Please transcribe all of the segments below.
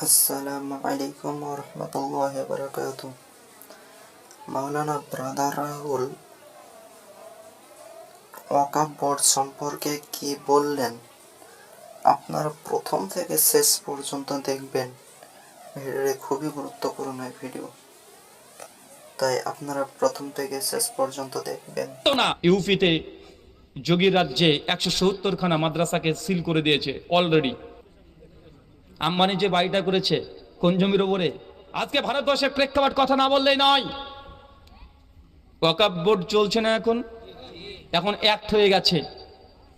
আসসালামু আলাইকুম ওরহমতুল্লাহি ওয়াবারাকাতুহু। মাওলানা ব্রাদার রাহুল ওয়াকফ বোর্ড সম্পর্কে কি বললেন আপনারা প্রথম থেকে শেষ পর্যন্ত দেখবেন। ভিডিওটি খুবই গুরুত্বপূর্ণ ভিডিও, তাই আপনারা প্রথম থেকে শেষ পর্যন্ত দেখবেন। ইউপিতে যোগীর রাজ্যে 170খানা মাদ্রাসাকে সিল করে দিয়েছে অলরেডি। আম্বানি যে বাড়িটা করেছে কোন জমির ওপরে, আজকে ভারতবর্ষের প্রেক্ষাপট কথা না বললেই নয়। ওয়াকফ বোর্ড চলছে না, এখন অ্যাক্ট হয়ে গেছে।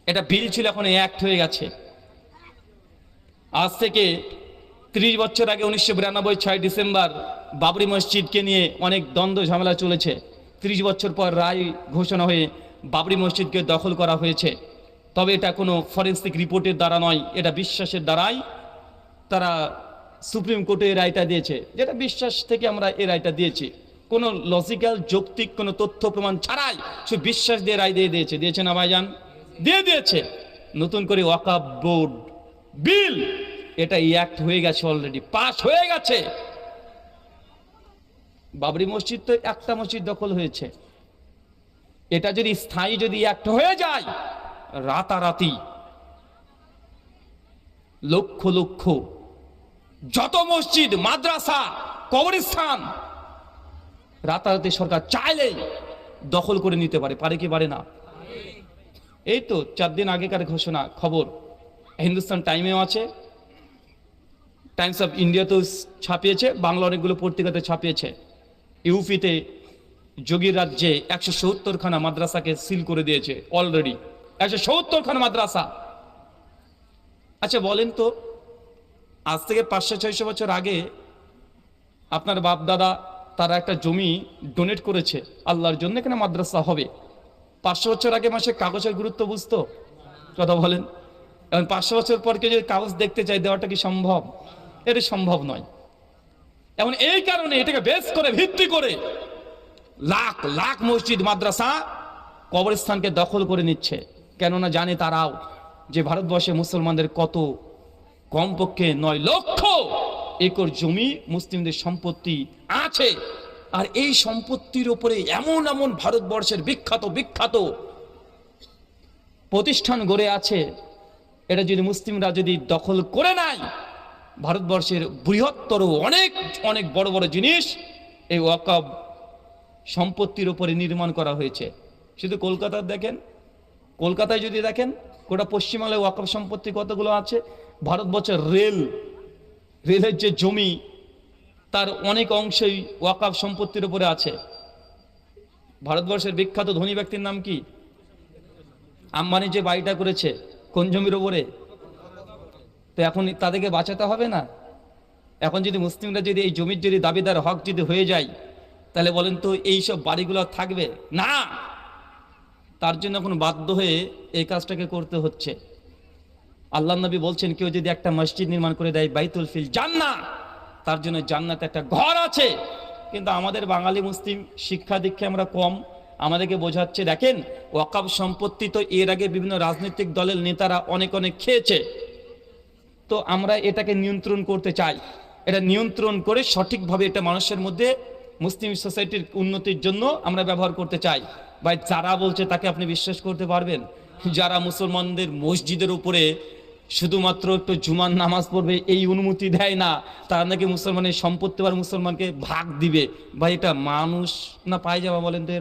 এটা বিল ছিল, এখন অ্যাক্ট হয়ে গেছে। আজ থেকে 30 বছর আগে 1992 6 ডিসেম্বর বাবরি মসজিদকে নিয়ে অনেক দ্বন্দ্ব ঝামেলা চলেছে। 30 বছর পর রায় ঘোষণা হয়ে বাবরি মসজিদকে দখল করা হয়েছে। তবে এটা কোনো ফরেন্সিক রিপোর্টের দ্বারা নয়, এটা বিশ্বাসের দ্বারাই তারা সুপ্রিম কোর্টে এই রায়টা দিয়েছে, যেটা বিশ্বাস থেকে আমরা এই রায়টা দিয়েছি। কোনো লজিক্যাল যৌক্তিক কোনো তথ্য প্রমাণ ছাড়াই সে বিশ্বাস দিয়ে রায় দিয়েছে না ভাইজান? দিয়েছে। নতুন করে ওয়াকফ বোর্ড বিল, এটা অ্যাক্ট হয়ে গেছে, অলরেডি পাস হয়ে গেছে। বাবরি মসজিদ তো একটা মসজিদ দখল হয়েছে, এটা যদি স্থায়ী যদি অ্যাক্ট হয়ে যায়, রাতারাতি লক্ষ লক্ষ যত মসজিদ, মাদ্রাসা, কবরস্থান রাতারাতি সরকার চাইলেই দখল করে নিতে পারে কি পারে না? এই তো 4 দিন আগেকার ঘোষণা, খবর হিন্দুস্তান টাইমেও আছে, টাইমস অফ ইন্ডিয়াতেও ছাপিয়েছে, বাংলা অনেকগুলো পত্রিকাতে ছাপিয়েছে। ইউপিতে যোগীর রাজ্যে 170খানা মাদ্রাসাকে সিল করে দিয়েছে অলরেডি। 170খানা মাদ্রাসা। আচ্ছা বলেন তো, আজ থেকে 500-600 বছর আগে আপনার বাপ দাদা তারা একটা জমি ডোনেট করেছে আল্লাহর জন্য, এখানে মাদ্রাসা হবে। 500 বছর আগে মাসে কাগজের গুরুত্ব বুঝতো? কথা বলেন। এখন 500 বছর পর কেউ যদি কাগজ দেখতে চায়, দেওয়াটা কি সম্ভব? এটা সম্ভব নয়। এখন এই কারণে এটাকে বেস করে ভিত্তি করে লাখ লাখ মসজিদ, মাদ্রাসা, কবরস্থানকে দখল করে নিচ্ছে। কেননা জানে তারাও যে ভারতবর্ষে মুসলমানদের কত, কমপক্ষে 9 লক্ষ একর জমি মুসলিমদের সম্পত্তি আছে। আর এই সম্পত্তির উপরে এমন এমন ভারতবর্ষের বিখ্যাত বিখ্যাত প্রতিষ্ঠান গড়ে আছে, এটা যদি মুসলিমরা যদি দখল করে নেয়, ভারতবর্ষের বৃহত্তর অনেক অনেক বড় বড় জিনিস এই ওয়াকফ সম্পত্তির উপরে নির্মাণ করা হয়েছে। শুধু কলকাতার দেখেন, কলকাতায় যদি দেখেন, গোটা পশ্চিমবাংলায় ওয়াকফ সম্পত্তি কতগুলো আছে। ভারতবর্ষের রেলের যে জমি, তার অনেক অংশই ওয়াকফ সম্পত্তির উপরে আছে। ভারতবর্ষের বিখ্যাত ধনী ব্যক্তির নাম কি? আম্বানি যে বাড়িটা করেছে কোন জমির ওপরে? তো এখন তাদেরকে বাঁচাতে হবে না? এখন যদি মুসলিমরা যদি এই জমির যদি দাবিদার হক যদি হয়ে যায়, তাহলে বলেন তো এইসব বাড়িগুলো থাকবে না? তার জন্য এখন বাধ্য হয়ে এই কাজটাকে করতে হচ্ছে। আল্লাহ নবী বলছেন, কেউ যদি একটা মসজিদ নির্মাণ করে দেয়, বাইতুল ফিল জান্নাহ, তার জন্য জান্নাতে একটা ঘর আছে। কিন্তু আমাদের বাঙালি মুসলিম শিক্ষা দীক্ষা আমরা কম, আমাদেরকে বোঝাচ্ছে দেখেন ওয়াকফ সম্পত্তি তো এর আগে বিভিন্ন রাজনৈতিক দলের নেতারা অনেক অনেক খেয়েছে, তো আমরা এটাকে নিয়ন্ত্রণ করতে চাই। এটা নিয়ন্ত্রণ করে সঠিকভাবে এটা মানুষের মধ্যে মুসলিম সোসাইটির উন্নতির জন্য আমরা ব্যবহার করতে চাই। ভাই, যারা বলছে তাকে আপনি বিশ্বাস করতে পারবেন? যারা মুসলমানদের মসজিদের উপরে শুধুমাত্র একটু জুমার নামাজ পড়বে এই অনুমতি দেয় না, তারা নাকি মুসলমানের সম্পত্তি আর মুসলমানকে ভাগ দিবে। ভাই, এটা মানুষ না পায়ে যাওয়া বলেন তো?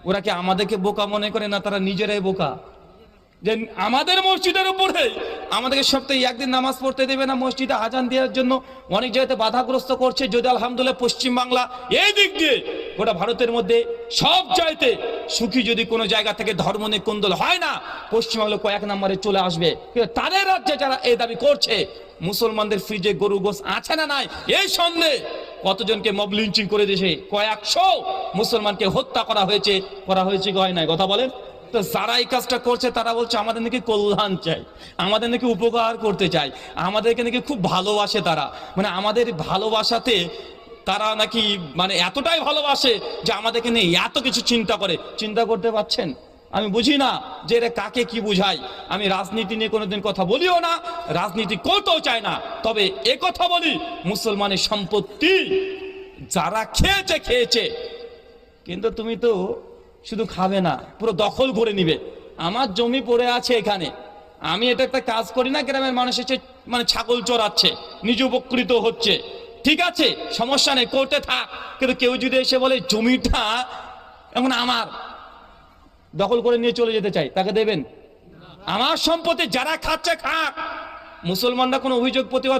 ওরা কি আমাদেরকে বোকা মনে করে না? তারা নিজেরাই বোকা। যে আমাদের মসজিদের উপরে আমাদেরকে সপ্তাহে একদিন নামাজ পড়তে দেবে না, মসজিদে আজান দেওয়ার জন্য অনেক জায়গাতে বাধাগ্রস্ত করছে। যদি আলহামদুলিল্লাহ পশ্চিমবাংলা এই দিক দিয়ে গোটা ভারতের মধ্যে সব চাইতে সুখী, যদি কোনো জায়গা থেকে ধর্ম নিয়ে কোন্দল হয় না, পশ্চিমবাংলা কয়েক নম্বরে চলে আসবে। কিন্তু তাদের রাজ্যে যারা এই দাবি করছে, মুসলমানদের ফ্রিজে গরু গোস আছে না নাই এই সন্দেহ, কতজনকে মব লিঞ্চিং করে দিয়েছে, কয়েকশো মুসলমানকে হত্যা করা হয়েছে কি হয় নাই? কথা বলেন তো। যারা এই কাজটা করছে তারা বলছে আমাদের নাকি কল্যাণ চাই, আমাদের নাকি উপকার করতে চাই, আমাদেরকে নাকি খুব ভালোবাসে তারা। মানে আমাদের ভালোবাসাতে তারা নাকি মানে এতটাই ভালোবাসে যে আমাদেরকে নিয়ে এত কিছু চিন্তা করে। চিন্তা করতে পারছেন? আমি বুঝি না যে এরা কাকে কি বুঝায়। আমি রাজনীতি নিয়ে কোনোদিন কথা বলিও না, রাজনীতি করতেও চাই না। তবে এ কথা বলি, মুসলমানের সম্পত্তি যারা খেয়েছে খেয়েছে, কিন্তু তুমি তো শুধু খাবে না, পুরো দখল করে নিবে। আমার জমি পড়ে আছে এখানে, আমি এটা একটা কাজ করি না, গ্রামের মানুষ এসে মানে ছাগল চড়াচ্ছে, নিজে উপকৃত হচ্ছে, ঠিক আছে, সমস্যা নেই, করতে থাক। কিন্তু কেউ যদি এসে বলে জমিটা এখন আমার, দখল করে নিয়ে চলে যেতে চাই, তাকে দেবেন? আমার সম্পত্তি যারা খাচ্ছে খাক। মুসলমানরা কোনো অভিযোগ প্রতিবাদ